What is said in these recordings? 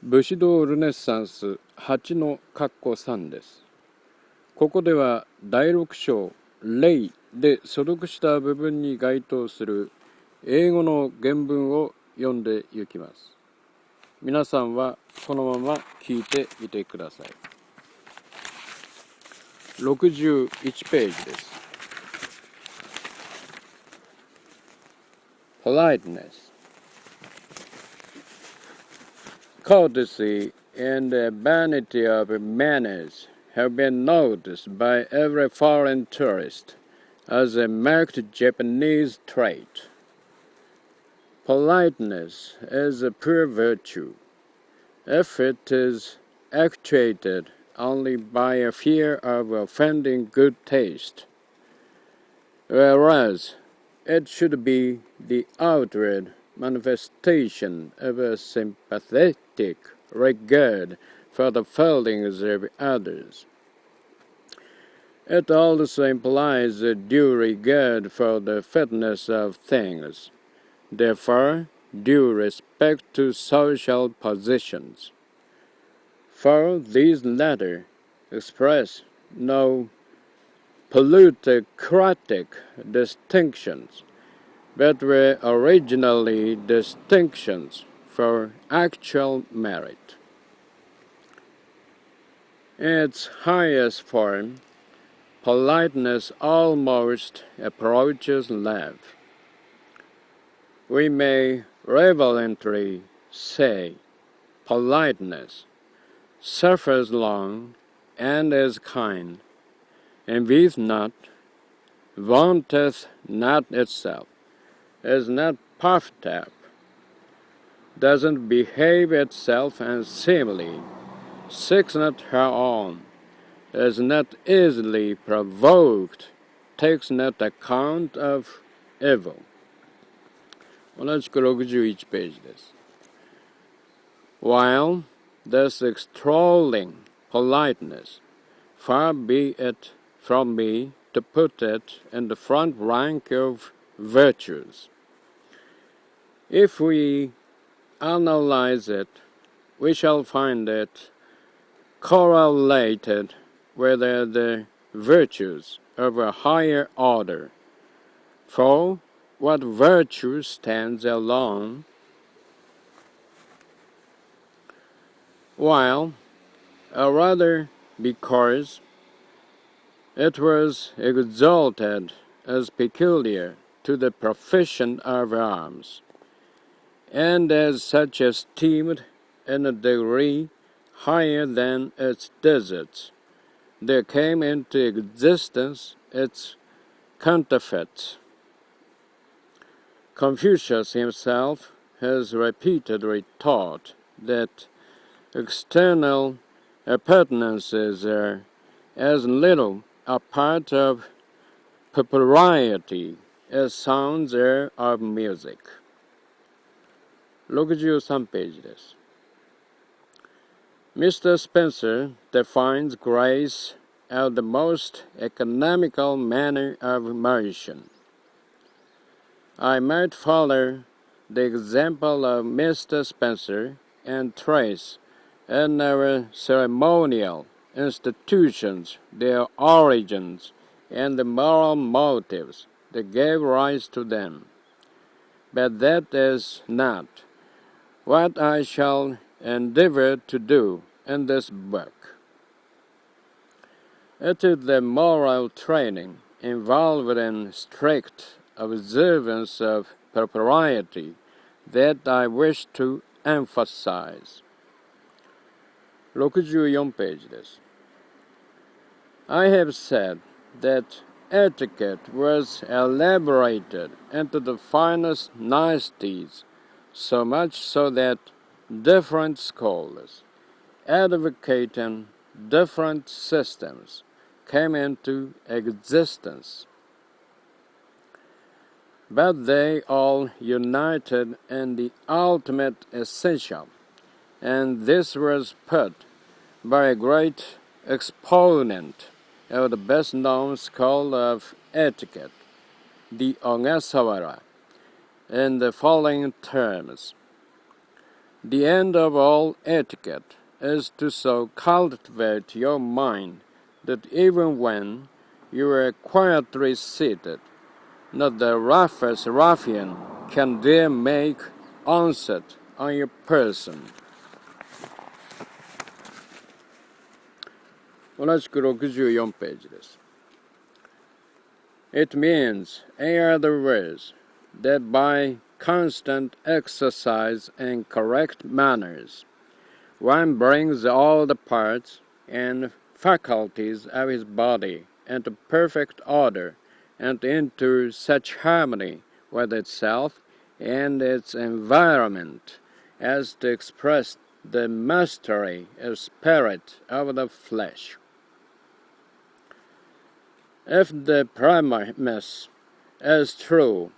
武士道ルネサンス8の括弧3です。ここでは第6章例で所読した部分に該当する英語の原文を読んでいきます。皆さんはこのまま聞いてみてください。61ページです。Politeness. Courtesy and the vanity of manners have been noticed by every foreign tourist as a marked Japanese trait. Politeness is a pure virtue, if it is actuated only by a fear of offending good taste, whereas it should be the outward manifestation of a sympathetic regard for the feelings of others. It also implies a due regard for the fitness of things, therefore due respect to social positions. For these latter express no plutocratic distinctions, but were originally distinctions for actual merit. In its highest form, politeness almost approaches love. We may reverently say, politeness suffers long and is kind, envies not, vaunteth not itself, is not puffed up, doesn't behave itself unseemly, seeks not her own, is not easily provoked, takes not account of evil. 同じく61ページです。While thus extolling politeness, far be it from me to put it in the front rank of virtues. If we analyze it, we shall find it correlated with the virtues of a higher order. For what virtue stands alone, while, or rather because, it was exalted as peculiar to the profession of arms, and as such esteemed in a degree higher than its deserts, there came into existence its counterfeits. Confucius himself has repeatedly taught that external appurtenances are as little a part of propriety as sounds are of music. 63ページです。Mr. Spencer defines grace as the most economical manner of motion. I might follow the example of Mr. Spencer and trace in our ceremonial institutions their origins and the moral motives that gave rise to them. But that is not what I shall endeavor to do in this book. It is the moral training involved in strict observance of propriety that I wish to emphasize. 64ページです。I have said that etiquette was elaborated into the finest niceties, so much so that different schools, advocating different systems, came into existence. But they all united in the ultimate essential, and this was put by a great exponent of the best-known school of etiquette, the Ogasawara, in the following terms. The end of all etiquette is to so cultivate your mind that even when you are quietly seated, not the roughest ruffian can dare make onset on your person. 同じく64ページです。It means, in other words, that by constant exercise in correct manners, one brings all the parts and faculties of his body into perfect order and into such harmony with itself and its environment as to express the mastery of spirit over the flesh. If the premise is true,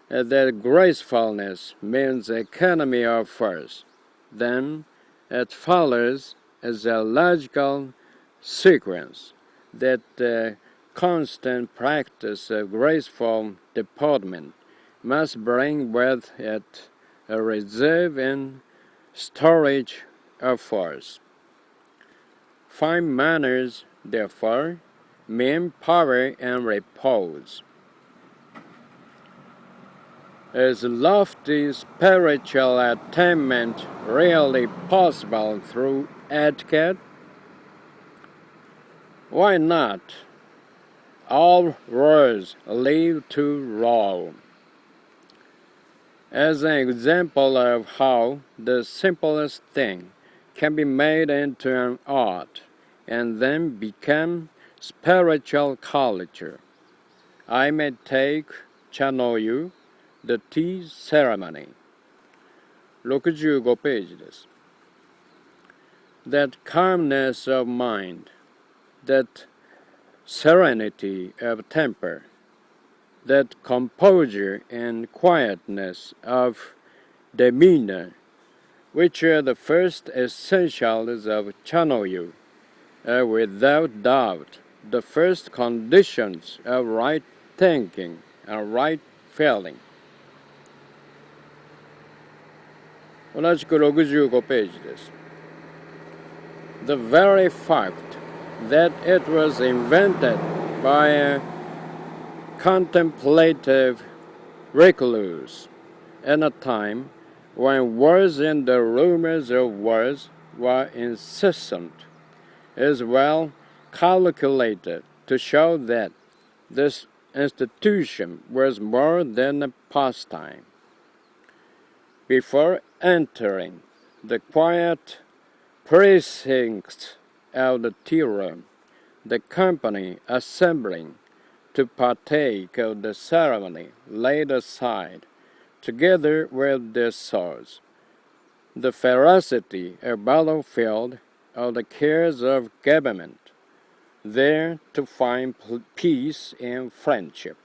that gracefulness means economy of force, then it follows as a logical sequence that the constant practice of graceful deportment must bring with it a reserve and storage of force. Fine manners, therefore, mean power and repose. Is lofty spiritual attainment really possible through etiquette? Why not? All roads lead to Rome. As an example of how the simplest thing can be made into an art and then become spiritual culture, I may take Chanoyu, the tea ceremony. 65ページです。That calmness of mind, that serenity of temper, that composure and quietness of demeanor, which are the first essentials of Chanoyu, are without doubt the first conditions of right thinking and right feeling. 同じく65ページです。The very fact that it was invented by a contemplative recluse in a time when wars and the rumors of wars were incessant is well calculated to show that this institution was more than a pastime. Before entering the quiet precincts of the tea room, the company assembling to partake of the ceremony laid aside, together with their swords, the ferocity of battlefield of the cares of government, there to find peace and friendship.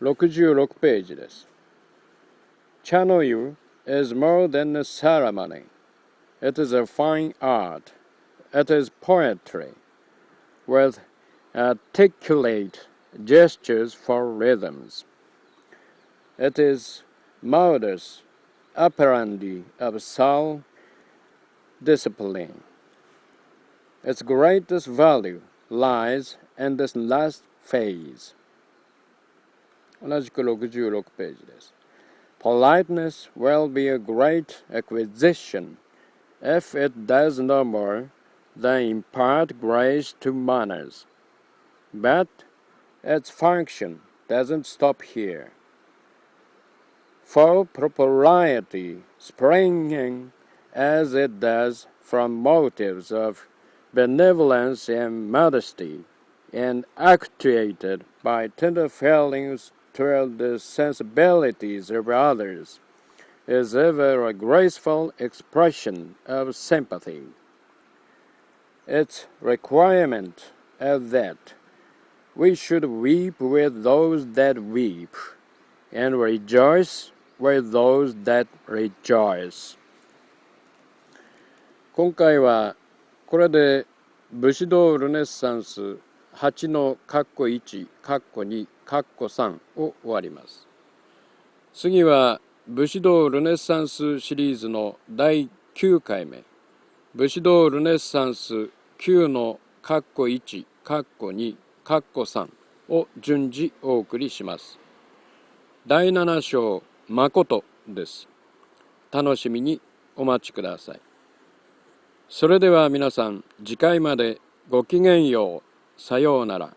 66ページです。Chanoyu is more than a ceremony. It is a fine art. It is poetry, with articulate gestures for rhythms. It is modus operandi of soul discipline. Its greatest value lies in this last phase. 同じく66ページです。Politeness will be a great acquisition if it does no more than impart grace to manners. But its function doesn't stop here. For propriety, springing as it does from motives of benevolence and modesty, and actuated by tender feelings toward the sensibilities of others, is ever a graceful expression of sympathy. Its requirement is that we should weep with those that weep, and rejoice with those that rejoice. 今回はこれで武士道ルネサンス8の括弧1、括弧2、括弧3を終わります。次は武士道ルネサンスシリーズの第9回目、武士道ルネサンス9の括弧1、括弧2、括弧3を順次お送りします。第7章、誠です。楽しみにお待ちください。それでは皆さん、次回までごきげんよう。さようなら。